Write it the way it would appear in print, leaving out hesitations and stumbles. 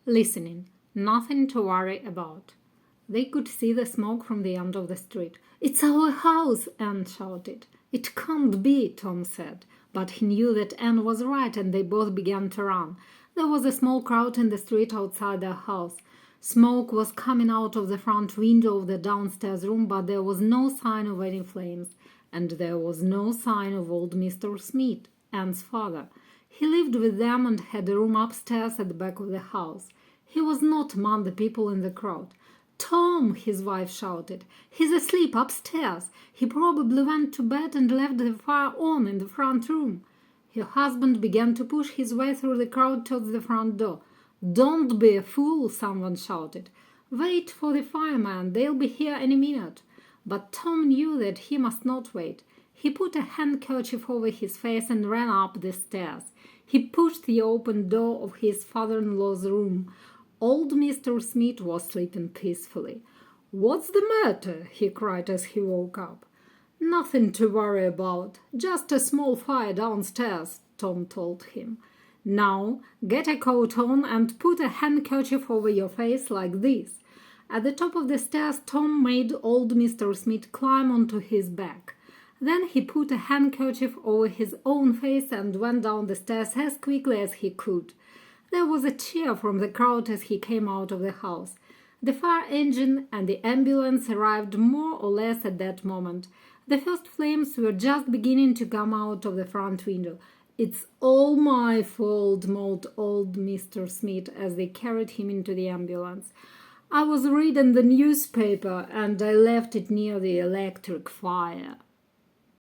listening. Nothing to worry about. They could see the smoke from the end of the street. "It's our house!" Anne shouted. "It can't be," Tom said. But he knew that Anne was right, and they both began to run. There was a small crowd in the street outside their house. Smoke was coming out of the front window of the downstairs room, but there was no sign of any flames. And there was no sign of old Mr. Smith, Anne's father. He lived with them and had a room upstairs at the back of the house. He was not among the people in the crowd. "Tom!" his wife shouted. "He's asleep upstairs. He probably went to bed and left the fire on in the front room." Her husband began to push his way through the crowd towards the front door. "Don't be a fool!" someone shouted. "Wait for the firemen. They'll be here any minute." But Tom knew that he must not wait. He put a handkerchief over his face and ran up the stairs. He pushed the open door of his father-in-law's room. Old Mr. Smith was sleeping peacefully. "What's the matter?" he cried as he woke up. "Nothing to worry about. Just a small fire downstairs," Tom told him. "Now get a coat on and put a handkerchief over your face like this." At the top of the stairs, Tom made old Mr. Smith climb onto his back. Then he put a handkerchief over his own face and went down the stairs as quickly as he could. There was a cheer from the crowd as he came out of the house. The fire engine and the ambulance arrived more or less at that moment. The first flames were just beginning to come out of the front window. "It's all my fault," moaned old Mr. Smith as they carried him into the ambulance. "I was reading the newspaper and I left it near the electric fire."